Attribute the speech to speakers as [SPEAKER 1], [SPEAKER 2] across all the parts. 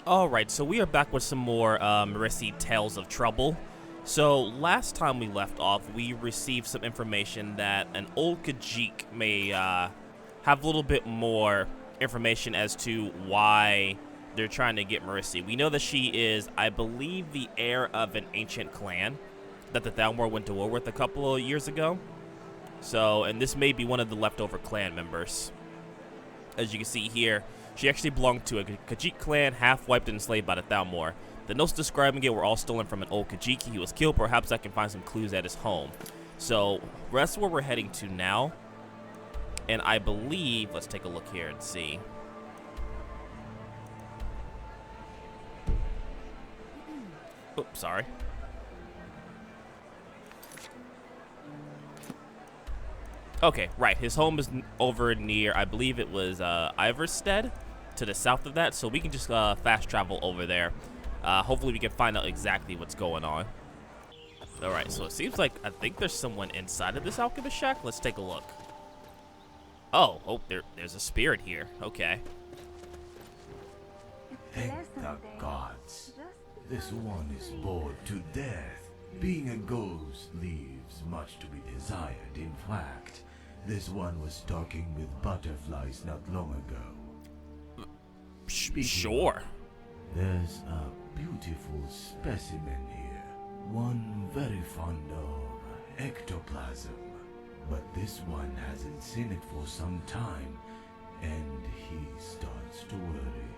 [SPEAKER 1] Alright, so we are back with some more Marisi Tales of Trouble. So, last time we left off, we received some information that an old Khajit may have a little bit more information as to why they're trying to get Marisi. We know that she is, I believe, the heir of an ancient clan that the Thalmor went to war with a couple of years ago. So, and this may be one of the leftover clan members. As you can see here, she actually belonged to a Khajit clan, half wiped and enslaved by the Thalmor. The notes describing it were all stolen from an old Khajit. He was killed. Perhaps I can find some clues at his home. So, that's where we're heading to now. And I believe, let's take a look here and see. Oops, sorry. Okay, right. His home is over near, I believe it was Iverstead, to the south of that. So we can just fast travel over there. Hopefully we can find out exactly what's going on. Alright, so it seems like, I think there's someone inside of this alchemist shack. Let's take a look. Oh, there's a spirit here. Okay.
[SPEAKER 2] Thank the gods. This one is bored to death. Being a ghost leaves much to be desired. In fact, this one was talking with butterflies not long ago.
[SPEAKER 1] Sure.
[SPEAKER 2] There's a beautiful specimen here. One very fond of ectoplasm. But this one hasn't seen it for some time, and he starts to worry.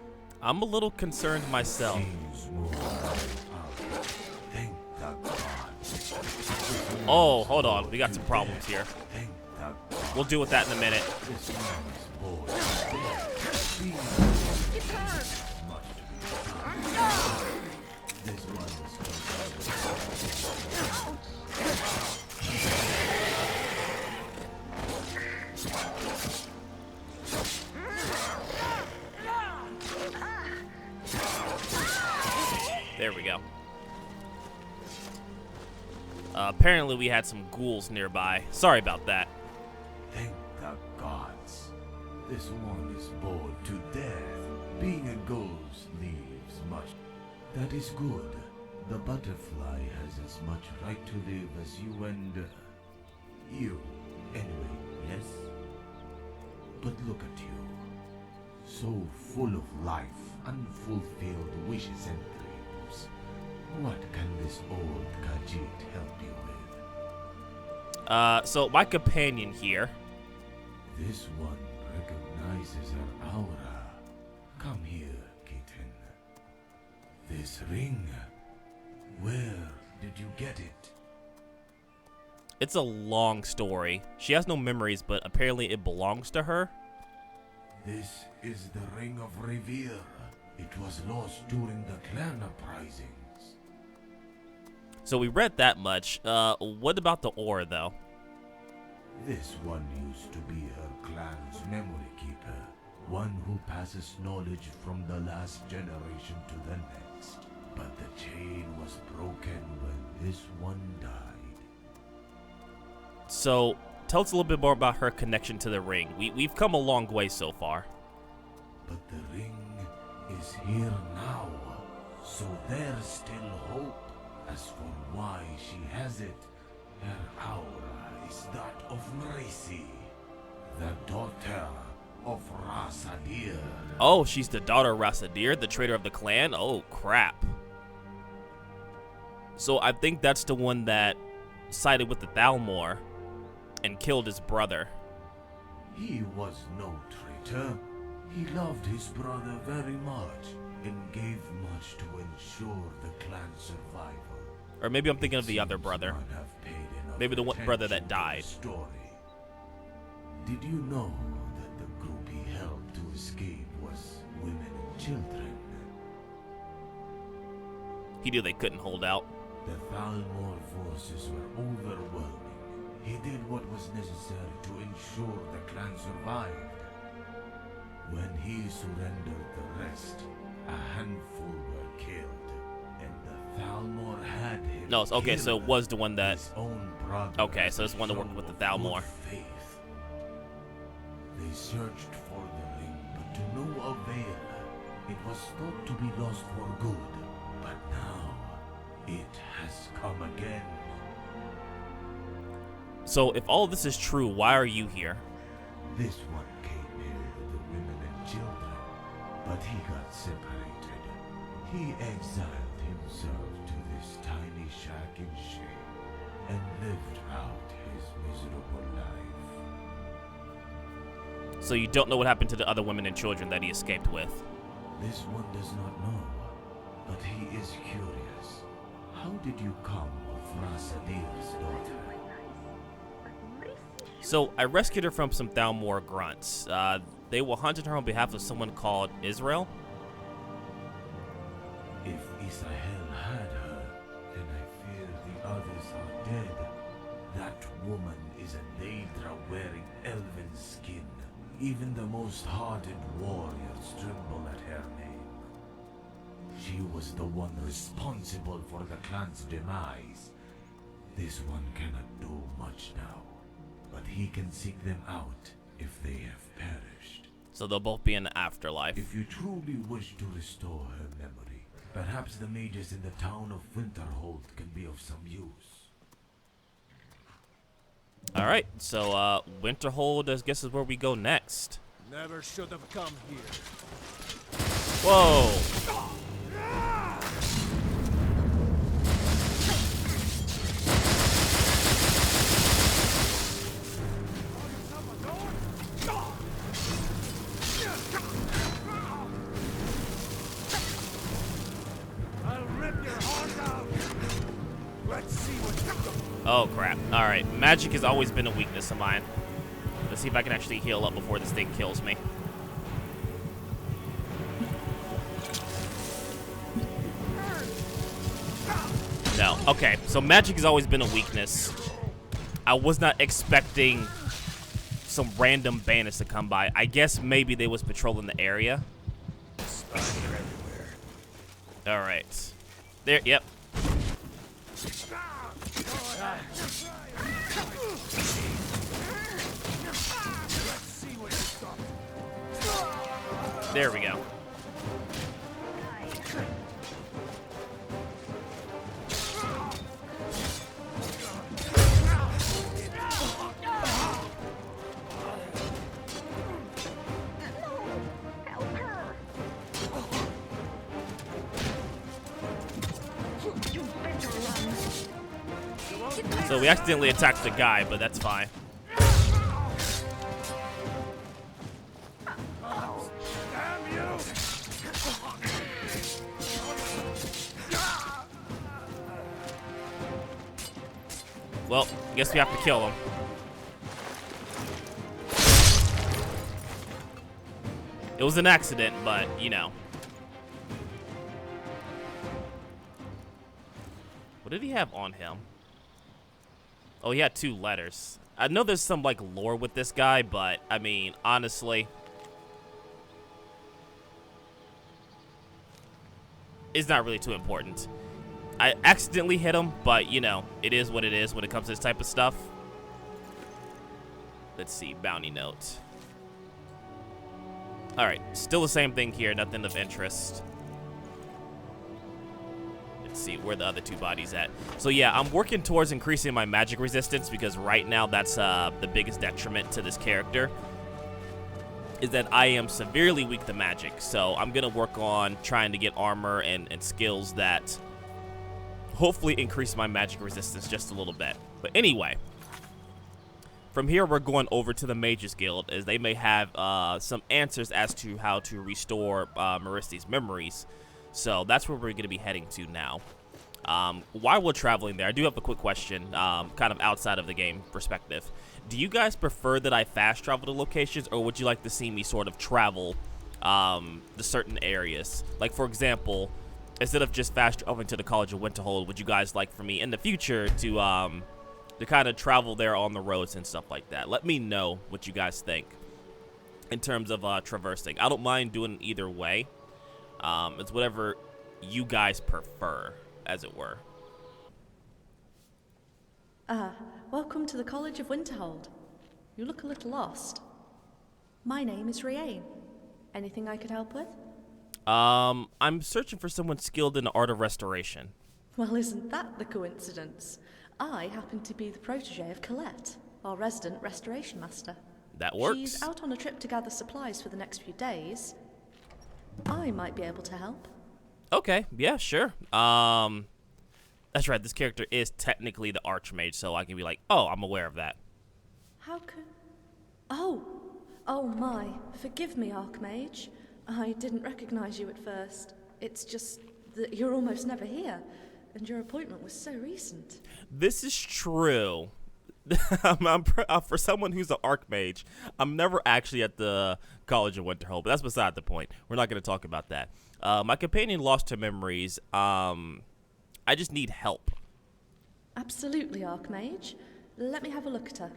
[SPEAKER 1] I'm a little concerned myself.
[SPEAKER 2] Seems more like thank the gods.
[SPEAKER 1] Oh, hold on. We got some problems here.
[SPEAKER 2] Thank the gods.
[SPEAKER 1] We'll deal with that in a minute.
[SPEAKER 2] This one is bored. Much to be desired. This one is
[SPEAKER 1] There we go. Apparently we had some ghouls nearby. Sorry about that.
[SPEAKER 2] Thank the gods. This one is bored to death. Being a ghost leaves much. That is good. The butterfly has as much right to live as you and you. Anyway, yes? But look at you. So full of life, unfulfilled wishes and dreams. What can this old Khajit help you with?
[SPEAKER 1] So my companion here.
[SPEAKER 2] This one recognizes her aura. Come here, kitten. This ring. Where did you get it?
[SPEAKER 1] It's a long story. She has no memories, but apparently it belongs to her.
[SPEAKER 2] This is the ring of Raziel. It was lost during the clan uprisings.
[SPEAKER 1] So we read that much. What about the ore, though?
[SPEAKER 2] This one used to be her clan's memory keeper. One who passes knowledge from the last generation to the next. But the chain was broken when this one died.
[SPEAKER 1] So, tell us a little bit more about her connection to the ring. We've come a long way so far.
[SPEAKER 2] But the ring is here now, so there's still hope. As for why she has it, her aura is that of Marisi, the daughter of Raziel.
[SPEAKER 1] Oh, she's the daughter of Raziel, the traitor of the clan? Oh, crap. So I think that's the one that sided with the Thalmor and killed his brother.
[SPEAKER 2] He was no traitor. He loved his brother very much and gave much to ensure the clan's survival.
[SPEAKER 1] Or maybe I'm thinking of the other brother.
[SPEAKER 2] Might have paid enough
[SPEAKER 1] Maybe the one brother that
[SPEAKER 2] attention to
[SPEAKER 1] died.
[SPEAKER 2] the story. Did you know that the group he helped to escape was women and children?
[SPEAKER 1] He knew they couldn't hold out.
[SPEAKER 2] The Thalmor forces were overwhelming. He did what was necessary to ensure the clan survived. When he surrendered the rest, a handful were killed, and the Thalmor had him.
[SPEAKER 1] No, okay, so it
[SPEAKER 2] killed.
[SPEAKER 1] was the one that...
[SPEAKER 2] His own brother.
[SPEAKER 1] Okay, so it's one that worked with the Thalmor.
[SPEAKER 2] Faith. They searched for the ring, but to no avail. It was thought to be lost for good, but now it has come again.
[SPEAKER 1] So if all this is true, why are you here?
[SPEAKER 2] This one came here with the women and children, but he got separated. He exiled himself to this tiny shack in shame and lived out his miserable life.
[SPEAKER 1] So you don't know what happened to the other women and children that he escaped with?
[SPEAKER 2] This one does not know, but he is curious. How did you come of Raziel's daughter?
[SPEAKER 1] So I rescued her from some Thalmor grunts. They were hunting her on behalf of someone called Israel.
[SPEAKER 2] If Israel had her, then I fear the others are dead. That woman is a Daedra wearing elven skin. Even the most hardened warriors tremble at her name. She was the one responsible for the clan's demise. This one cannot do much now, but he can seek them out if they have perished.
[SPEAKER 1] So they'll both be in the afterlife.
[SPEAKER 2] If you truly wish to restore her memory, perhaps the mages in the town of Winterhold can be of some use.
[SPEAKER 1] Alright, so Winterhold, I guess, is where we go next.
[SPEAKER 3] Never should have come here.
[SPEAKER 1] Whoa!
[SPEAKER 3] I'll rip your heart out. Let's see what you got.
[SPEAKER 1] Oh crap. Alright, magic has always been a weakness of mine. Let's see if I can actually heal up before this thing kills me. No. Okay, so magic has always been a weakness. I was not expecting some random bandits to come by. I guess maybe they was patrolling the area. Alright. There, yep. There we go. So we accidentally attacked the guy, but that's fine. Well, I guess we have to kill him. It was an accident, but, you know. What did he have on him? Oh, he had 2 letters. I know there's some, like, lore with this guy, but, I mean, honestly, it's not really too important. I accidentally hit him, but, you know, it is what it is when it comes to this type of stuff. Let's see, bounty note. Alright, still the same thing here, nothing of interest. Let's see where the other 2 bodies at. So yeah, I'm working towards increasing my magic resistance because right now that's the biggest detriment to this character. Is that I am severely weak to magic. So I'm going to work on trying to get armor and skills that hopefully increase my magic resistance just a little bit. But anyway, from here we're going over to the Mages Guild as they may have some answers as to how to restore Maristi's memories. So that's where we're going to be heading to now. While we're traveling there, I do have a quick question, kind of outside of the game perspective. Do you guys prefer that I fast travel to locations, or would you like to see me sort of travel the certain areas? Like, for example, instead of just fast traveling to the College of Winterhold, would you guys like for me in the future to kind of travel there on the roads and stuff like that? Let me know what you guys think in terms of traversing. I don't mind doing it either way. It's whatever you guys prefer, as it were.
[SPEAKER 4] Welcome to the College of Winterhold. You look a little lost. My name is Raziel. Anything I could help with?
[SPEAKER 1] I'm searching for someone skilled in the art of restoration.
[SPEAKER 4] Well, isn't that the coincidence? I happen to be the protege of Colette, our resident restoration master.
[SPEAKER 1] That works.
[SPEAKER 4] She's out on a trip to gather supplies for the next few days. I might be able to help.
[SPEAKER 1] Okay, yeah, sure. That's right, this character is technically the Archmage, so I can be like, oh, I'm aware of that.
[SPEAKER 4] How could... Oh my. Forgive me, Archmage. I didn't recognize you at first. It's just that you're almost never here, and your appointment was so recent.
[SPEAKER 1] This is true. For someone who's an Archmage, I'm never actually at the College of Winterhold, but that's beside the point. We're not going to talk about that. My companion lost her memories. I just need help.
[SPEAKER 4] Absolutely, Archmage. Let me have a look at her.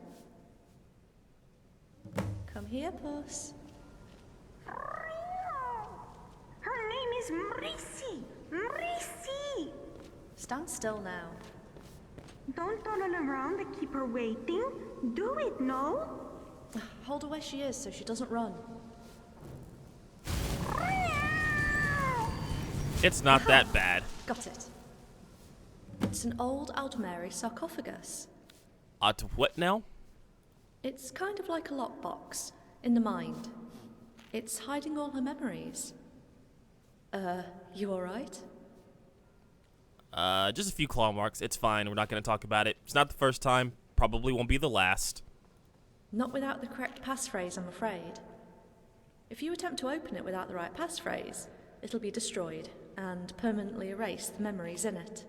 [SPEAKER 4] Come here, Puss.
[SPEAKER 5] Her name is Mrisi. Mrisi!
[SPEAKER 4] Stand still now.
[SPEAKER 5] Don't toddle around and keep her waiting. Do it, no?
[SPEAKER 4] Hold her where she is so she doesn't run.
[SPEAKER 1] It's not that bad.
[SPEAKER 4] Got it. It's an old Aldmeri sarcophagus.
[SPEAKER 1] What now?
[SPEAKER 4] It's kind of like a lockbox in the mind. It's hiding all her memories. You alright?
[SPEAKER 1] Just a few claw marks. It's fine. We're not going to talk about it. It's not the first time. Probably won't be the last.
[SPEAKER 4] Not without the correct passphrase, I'm afraid. If you attempt to open it without the right passphrase, it'll be destroyed and permanently erase the memories in it.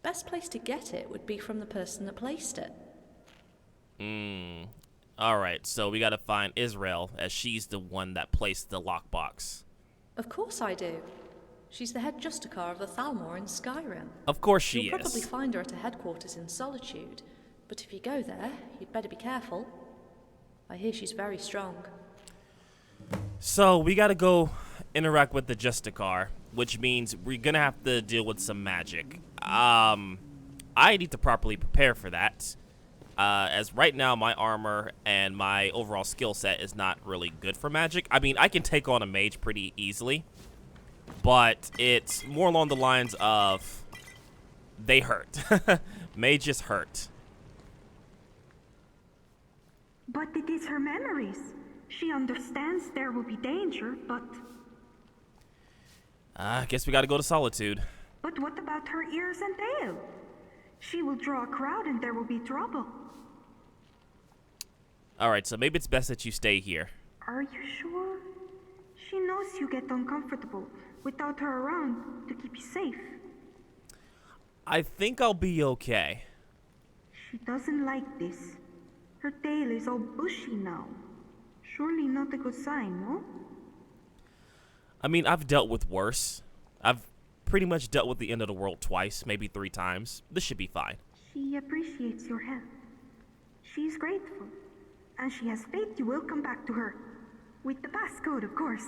[SPEAKER 4] Best place to get it would be from the person that placed it.
[SPEAKER 1] Alright, so we gotta find Israel, as she's the one that placed the lockbox.
[SPEAKER 4] Of course I do. She's the head Justicar of the Thalmor in Skyrim.
[SPEAKER 1] Of course she
[SPEAKER 4] You'll
[SPEAKER 1] is.
[SPEAKER 4] probably find her at a headquarters in Solitude, but if you go there, you'd better be careful. I hear she's very strong.
[SPEAKER 1] So we gotta go interact with the Justicar, which means we're gonna have to deal with some magic. I need to properly prepare for that. As right now, my armor and my overall skill set is not really good for magic. I mean, I can take on a mage pretty easily, but it's more along the lines of they hurt. Mages hurt.
[SPEAKER 5] But it is her memories. She understands there will be danger, but...
[SPEAKER 1] I guess we gotta go to Solitude.
[SPEAKER 5] But what about her ears and tail? She will draw a crowd and there will be trouble.
[SPEAKER 1] Alright, so maybe it's best that you stay here.
[SPEAKER 5] Are you sure? She knows you get uncomfortable without her around to keep you safe.
[SPEAKER 1] I think I'll be okay.
[SPEAKER 5] She doesn't like this. Her tail is all bushy now. Surely not a good sign, no?
[SPEAKER 1] I mean, I've dealt with worse. I've pretty much dealt with the end of the world twice, maybe 3 times. This should be fine.
[SPEAKER 5] She appreciates your help. She's grateful. And she has faith you will come back to her. With the passcode, of course.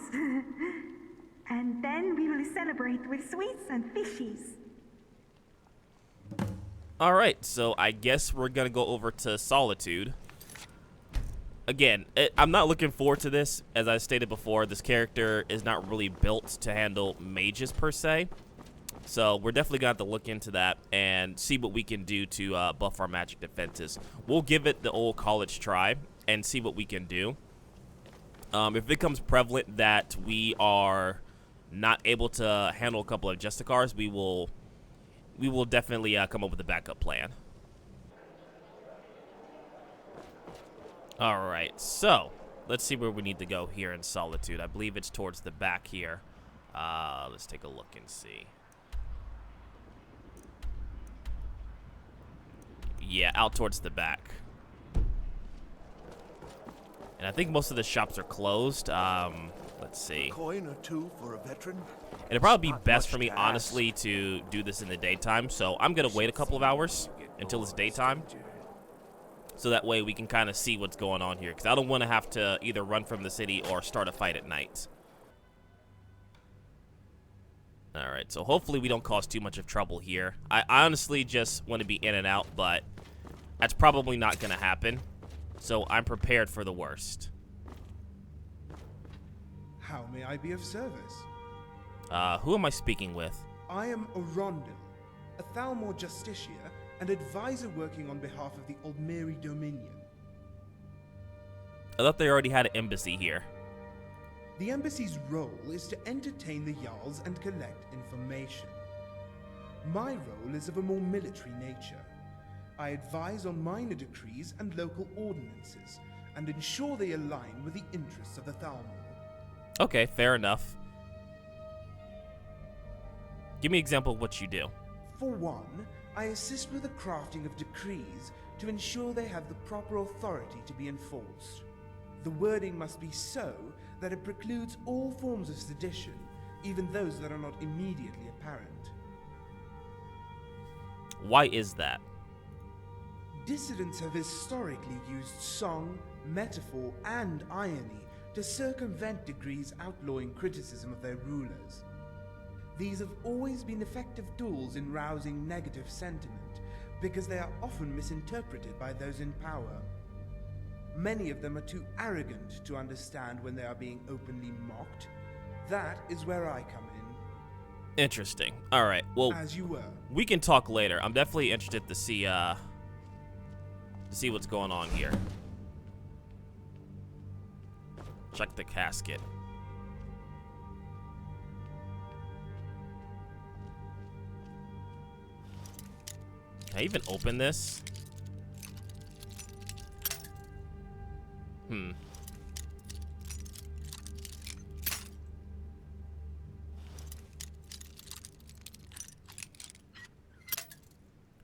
[SPEAKER 5] And then we will celebrate with sweets and fishies.
[SPEAKER 1] Alright, so I guess we're gonna go over to Solitude. Again, I'm not looking forward to this. As I stated before, this character is not really built to handle mages per se. So we're definitely going to have to look into that and see what we can do to buff our magic defenses. We'll give it the old college try and see what we can do. If it becomes prevalent that we are not able to handle a couple of Justicars, we will definitely come up with a backup plan. Alright, so let's see where we need to go here in Solitude. I believe it's towards the back here. Let's take a look and see. Yeah, out towards the back. And I think most of the shops are closed. Let's see.
[SPEAKER 3] Coin or two for a veteran?
[SPEAKER 1] It'd probably be best for me, honestly, to do this in the daytime. So I'm going to wait a couple of hours until it's daytime. So that way we can kind of see what's going on here. Because I don't want to have to either run from the city or start a fight at night. Alright, so hopefully we don't cause too much of trouble here. I honestly just want to be in and out, but that's probably not going to happen. So I'm prepared for the worst.
[SPEAKER 6] How may I be of service?
[SPEAKER 1] Who am I speaking with?
[SPEAKER 6] I am Arundel, a Thalmor Justicia and advisor working on behalf of the Aldmeri Dominion.
[SPEAKER 1] I thought they already had an embassy here.
[SPEAKER 6] The embassy's role is to entertain the Jarls and collect information. My role is of a more military nature. I advise on minor decrees and local ordinances, and ensure they align with the interests of the Thalmor.
[SPEAKER 1] Okay, fair enough. Give me an example of what you do.
[SPEAKER 6] For one, I assist with the crafting of decrees to ensure they have the proper authority to be enforced. The wording must be so that it precludes all forms of sedition, even those that are not immediately apparent.
[SPEAKER 1] Why is that?
[SPEAKER 6] Dissidents have historically used song, metaphor, and irony to circumvent decrees outlawing criticism of their rulers. These have always been effective tools in rousing negative sentiment, because they are often misinterpreted by those in power. Many of them are too arrogant to understand when they are being openly mocked. That is where I come in.
[SPEAKER 1] Interesting. All right. Well,
[SPEAKER 6] as you were.
[SPEAKER 1] We can talk later. I'm definitely interested to see what's going on here. Check the casket. Can I even open this?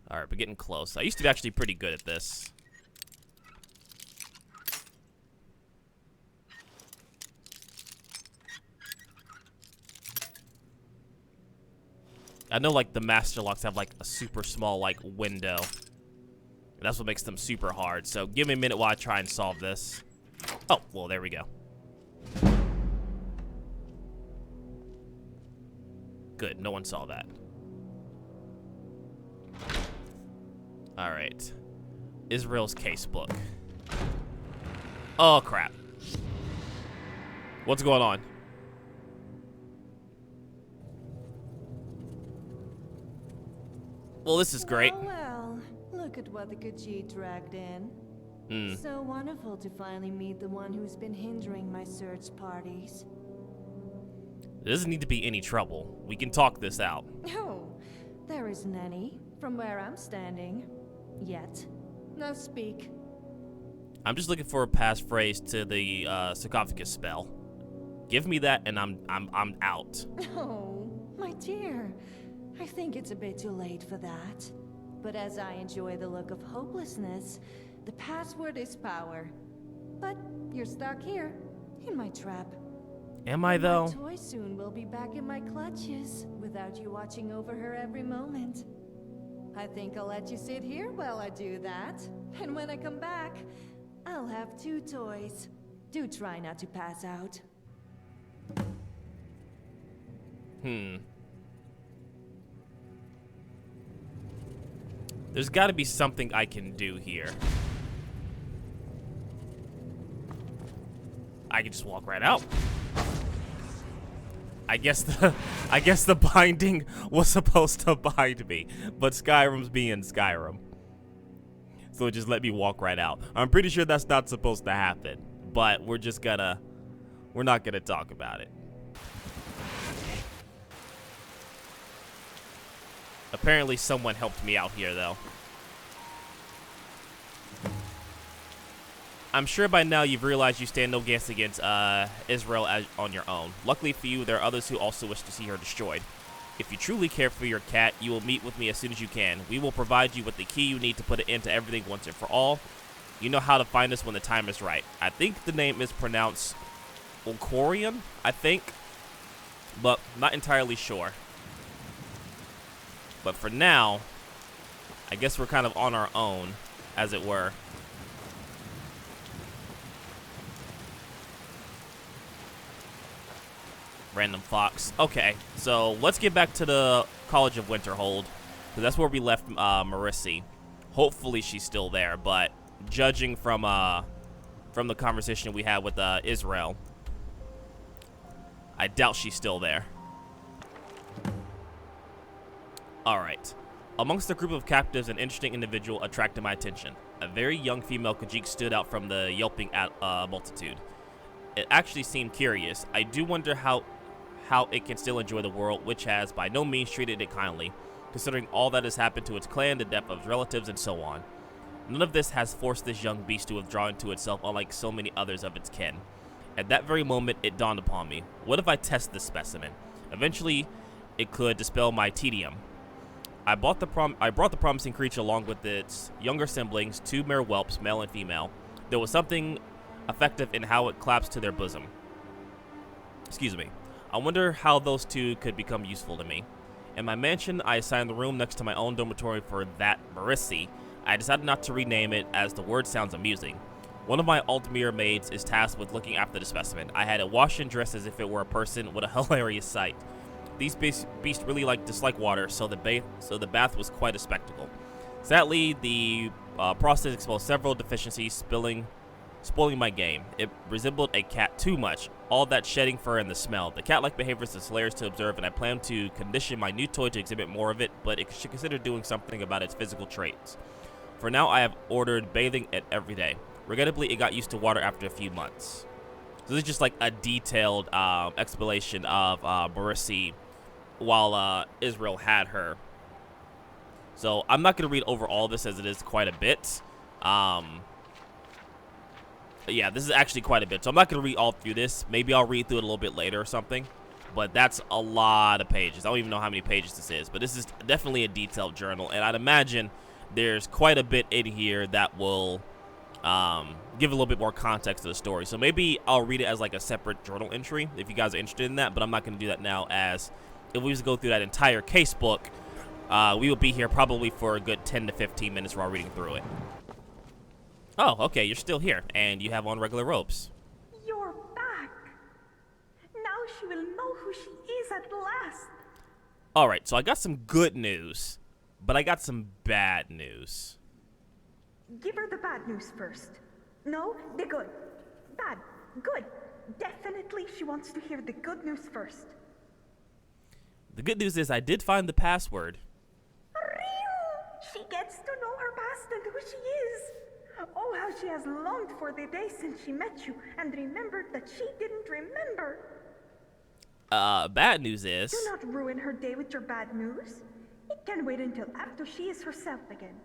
[SPEAKER 1] Alright, we're getting close. I used to be actually pretty good at this. I know, like, the master locks have, like, a super small, like, window. And that's what makes them super hard. So give me a minute while I try and solve this. Oh, well, there we go. Good, no one saw that. Alright. Israel's casebook. Oh, crap. What's going on? Well, this is great.
[SPEAKER 7] Well, look at what the Khajit dragged in. So wonderful to finally meet the one who's been hindering my search parties.
[SPEAKER 1] There doesn't need to be any trouble. We can talk this out.
[SPEAKER 7] Oh, there isn't any, from where I'm standing. Yet. Now speak.
[SPEAKER 1] I'm just looking for a passphrase to the sarcophagus spell. Give me that and I'm out.
[SPEAKER 7] Oh, my dear. I think it's a bit too late for that. But as I enjoy the look of hopelessness, the password is power. But you're stuck here, in my trap.
[SPEAKER 1] Am I, though?
[SPEAKER 7] My toy soon will be back in my clutches, without you watching over her every moment. I think I'll let you sit here while I do that. And when I come back, I'll have 2 toys. Do try not to pass out.
[SPEAKER 1] There's got to be something I can do here. I can just walk right out. I guess the binding was supposed to bind me, but Skyrim's being Skyrim. So it just let me walk right out. I'm pretty sure that's not supposed to happen, but we're not gonna talk about it. Apparently someone helped me out here, though. I'm sure by now you've realized you stand no chance against Israel on your own. Luckily for you, there are others who also wish to see her destroyed. If you truly care for your cat, you will meet with me as soon as you can. We will provide you with the key you need to put an end to everything once and for all. You know how to find us when the time is right. I think the name is pronounced Ulcorian, I think, but not entirely sure. But for now, I guess we're kind of on our own, as it were. Random fox. Okay, so let's get back to the College of Winterhold, because that's where we left Marisi. Hopefully she's still there, but judging from the conversation we had with Israel, I doubt she's still there. Alright. Amongst the group of captives, an interesting individual attracted my attention. A very young female Khajit stood out from the yelping multitude. It actually seemed curious. I do wonder how it can still enjoy the world, which has by no means treated it kindly, considering all that has happened to its clan, the death of its relatives, and so on. None of this has forced this young beast to withdraw into itself, unlike so many others of its kin. At that very moment, it dawned upon me. What if I test this specimen? Eventually, it could dispel my tedium. I brought the promising creature along with its younger siblings, 2 mere whelps, male and female. There was something effective in how it clasped to their bosom. Excuse me. I wonder how those 2 could become useful to me. In my mansion, I assigned the room next to my own dormitory for that Marisi. I decided not to rename it as the word sounds amusing. One of my Altmere maids is tasked with looking after the specimen. I had it washed and dressed as if it were a person. What a hilarious sight. These beasts really dislike water, so the bath was quite a spectacle. Sadly, the process exposed several deficiencies, spoiling my game. It resembled a cat too much. All that shedding fur and the smell. The cat-like behavior is hilarious to observe, and I plan to condition my new toy to exhibit more of it, but it should consider doing something about its physical traits. For now, I have ordered bathing it every day. Regrettably, it got used to water after a few months. So this is just like a detailed explanation of Marisi while Israel had her. So I'm not going to read over all this as it is quite a bit. Yeah, this is actually quite a bit. So I'm not going to read all through this. Maybe I'll read through it a little bit later or something. But that's a lot of pages. I don't even know how many pages this is. But this is definitely a detailed journal. And I'd imagine there's quite a bit in here that will give a little bit more context to the story. So maybe I'll read it as like a separate journal entry if you guys are interested in that. But I'm not going to do that now, as if we was to go through that entire case book, we would be here probably for a good 10 to 15 minutes while reading through it. Oh, okay, you're still here, and you have on regular robes.
[SPEAKER 5] You're back. Now she will know who she is at last.
[SPEAKER 1] Alright, so I got some good news, but I got some bad news.
[SPEAKER 5] Give her the bad news first. No, the good. Bad. Good. Definitely she wants to hear the good news first.
[SPEAKER 1] The good news is I did find the password.
[SPEAKER 5] She gets to know her past and who she is. Oh, how she has longed for the day since she met you and remembered that she didn't remember.
[SPEAKER 1] Bad news is...
[SPEAKER 5] Do not ruin her day with your bad news. It can wait until after she is herself again.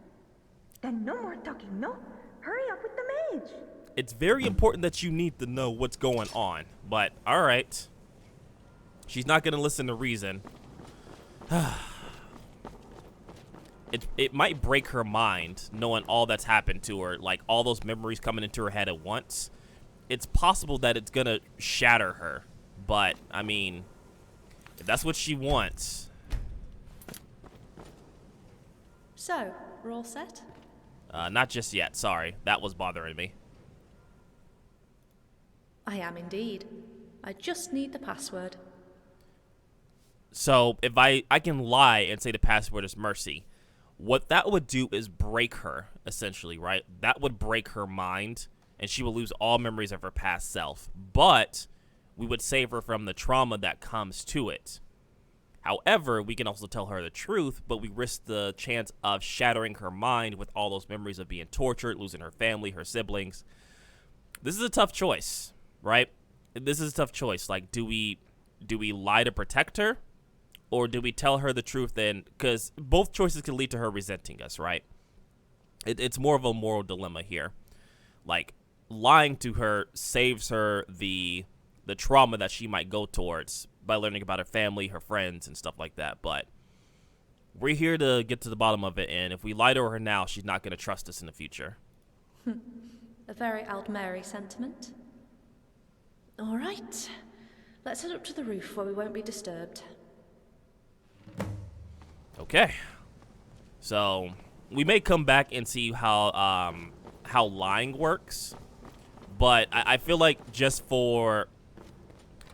[SPEAKER 5] Then no more talking, no? Hurry up with the mage.
[SPEAKER 1] It's very important that you need to know what's going on, but alright. She's not going to listen to reason. It might break her mind knowing all that's happened to her, like all those memories coming into her head at once. It's possible that it's gonna shatter her, but I mean, if that's what she wants.
[SPEAKER 4] So, we're all set?
[SPEAKER 1] Not just yet, sorry. That was bothering me.
[SPEAKER 4] I am indeed. I just need the password.
[SPEAKER 1] So, if I can lie and say the password is Mercy. What that would do is break her, essentially, right? That would break her mind, and she will lose all memories of her past self. But we would save her from the trauma that comes to it. However, we can also tell her the truth, but we risk the chance of shattering her mind with all those memories of being tortured, losing her family, her siblings. This is a tough choice, right? This is a tough choice. Like, do we lie to protect her? Or do we tell her the truth then? Because both choices can lead to her resenting us, right? It's more of a moral dilemma here. Like, lying to her saves her the trauma that she might go towards by learning about her family, her friends, and stuff like that. But we're here to get to the bottom of it, and if we lie to her now, she's not going to trust us in the future.
[SPEAKER 4] A very Altmary sentiment. All right. Let's head up to the roof where we won't be disturbed.
[SPEAKER 1] Okay, so we may come back and see how lying works, but I feel like just for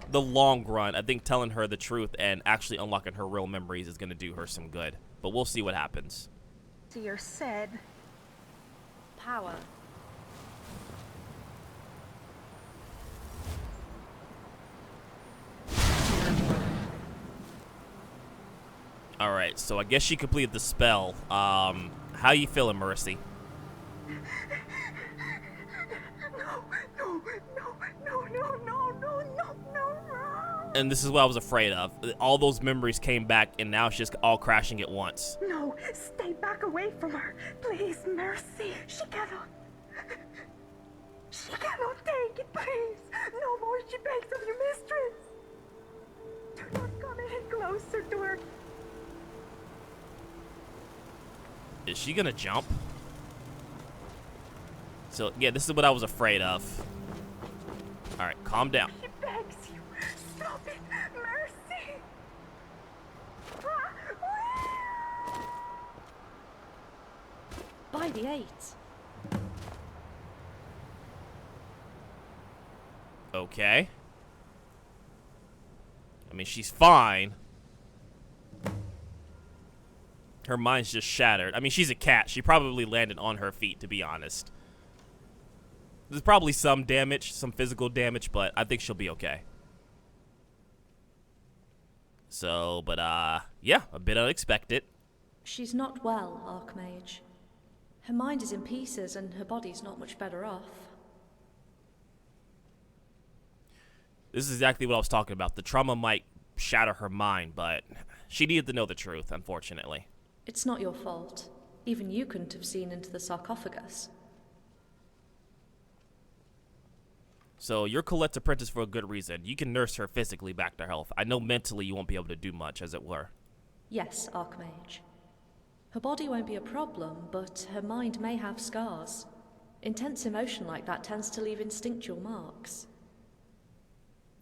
[SPEAKER 1] the long run, I think telling her the truth and actually unlocking her real memories is going to do her some good. But we'll see what happens.
[SPEAKER 5] Dear said.
[SPEAKER 4] Power.
[SPEAKER 1] All right, so I guess she completed the spell. How you feeling, Mercy?
[SPEAKER 5] No, no, no, no, no, no, no, no, no.
[SPEAKER 1] And this is what I was afraid of. All those memories came back, and now it's just all crashing at once.
[SPEAKER 5] No, stay back away from her. Please, Mercy. She cannot. She cannot take it, please. No more, she begs of you, mistress. Do not come any closer to her.
[SPEAKER 1] Is she gonna jump? So, yeah, this is what I was afraid of. Alright, calm down.
[SPEAKER 5] She begs you. Stop it, Mercy.
[SPEAKER 4] By the 8.
[SPEAKER 1] Okay. I mean, she's fine. Her mind's just shattered. I mean, she's a cat. She probably landed on her feet, to be honest. There's probably some damage, some physical damage, but I think she'll be okay. So, but, yeah, a bit unexpected.
[SPEAKER 4] She's not well, Archmage. Her mind is in pieces and her body's not much better off.
[SPEAKER 1] This is exactly what I was talking about. The trauma might shatter her mind, but she needed to know the truth, unfortunately.
[SPEAKER 4] It's not your fault. Even you couldn't have seen into the sarcophagus.
[SPEAKER 1] So you're Colette's apprentice for a good reason. You can nurse her physically back to health. I know mentally you won't be able to do much, as it were.
[SPEAKER 4] Yes, Archmage. Her body won't be a problem, but her mind may have scars. Intense emotion like that tends to leave instinctual marks.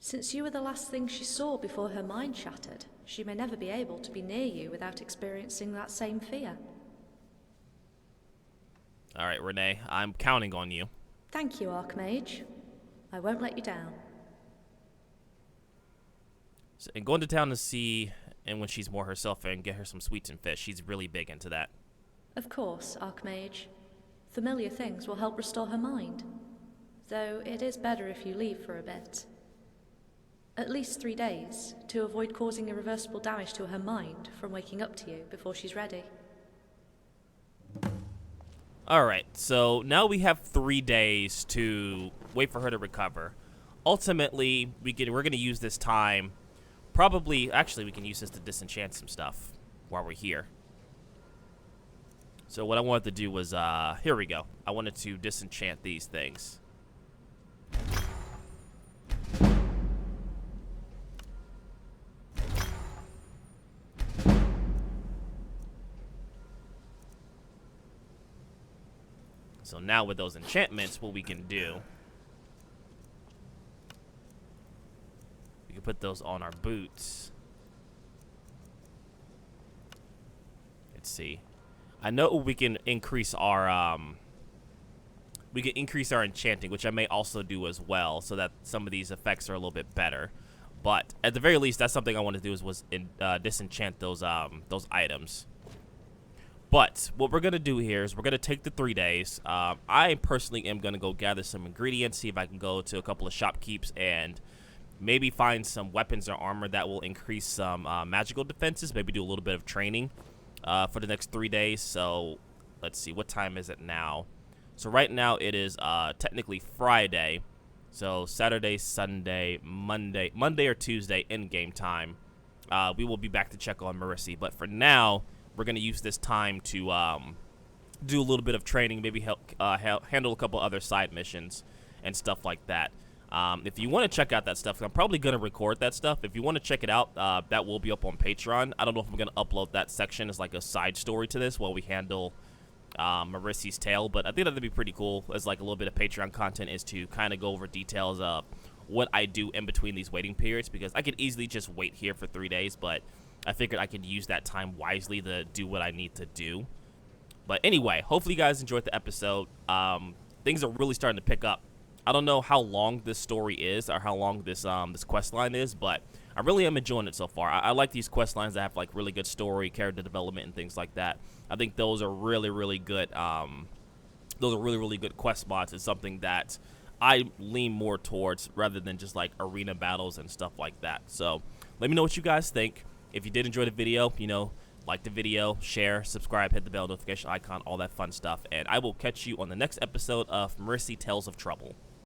[SPEAKER 4] Since you were the last thing she saw before her mind shattered, she may never be able to be near you without experiencing that same fear.
[SPEAKER 1] All right, Renee, I'm counting on you.
[SPEAKER 4] Thank you, Archmage. I won't let you down.
[SPEAKER 1] So, and going to town to see, and when she's more herself, and get her some sweets and fish. She's really big into that.
[SPEAKER 4] Of course, Archmage. Familiar things will help restore her mind. Though it is better if you leave for a bit. At least 3 days, to avoid causing irreversible damage to her mind from waking up to you before she's ready.
[SPEAKER 1] Alright, so now we have 3 days to wait for her to recover. Ultimately, we're going to use this time, actually we can use this to disenchant some stuff while we're here. So what I wanted to do was, here we go. I wanted to disenchant these things. So now with those enchantments, what we can do, we can put those on our boots. Let's see. I know we can increase our enchanting, which I may also do as well, so that some of these effects are a little bit better. But at the very least, that's something I want to do was disenchant those items. But what we're going to do here is we're going to take the 3 days. I personally am going to go gather some ingredients, see if I can go to a couple of shopkeepers and maybe find some weapons or armor that will increase some magical defenses, maybe do a little bit of training for the next 3 days. So let's see, what time is it now? So right now it is technically Friday. So Saturday, Sunday, Monday or Tuesday in game time. We will be back to check on Marissy, but for now, we're going to use this time to do a little bit of training, maybe help handle a couple other side missions and stuff like that. If you want to check out that stuff, I'm probably going to record that stuff. If you want to check it out, that will be up on Patreon. I don't know if I'm going to upload that section as like a side story to this while we handle Marissy's tale, but I think that'd be pretty cool as like a little bit of Patreon content, is to kind of go over details of what I do in between these waiting periods, because I could easily just wait here for 3 days, but I figured I could use that time wisely to do what I need to do. But anyway, hopefully you guys enjoyed the episode. Things are really starting to pick up. I don't know how long this story is or how long this this quest line is, but I really am enjoying it so far. I like these quest lines that have like really good story, character development, and things like that. I think those are really, really good. Those are really, really good quest mods. It's something that I lean more towards rather than just like arena battles and stuff like that. So let me know what you guys think. If you did enjoy the video, you know, like the video, share, subscribe, hit the bell notification icon, all that fun stuff. And I will catch you on the next episode of Mercy Tales of Trouble.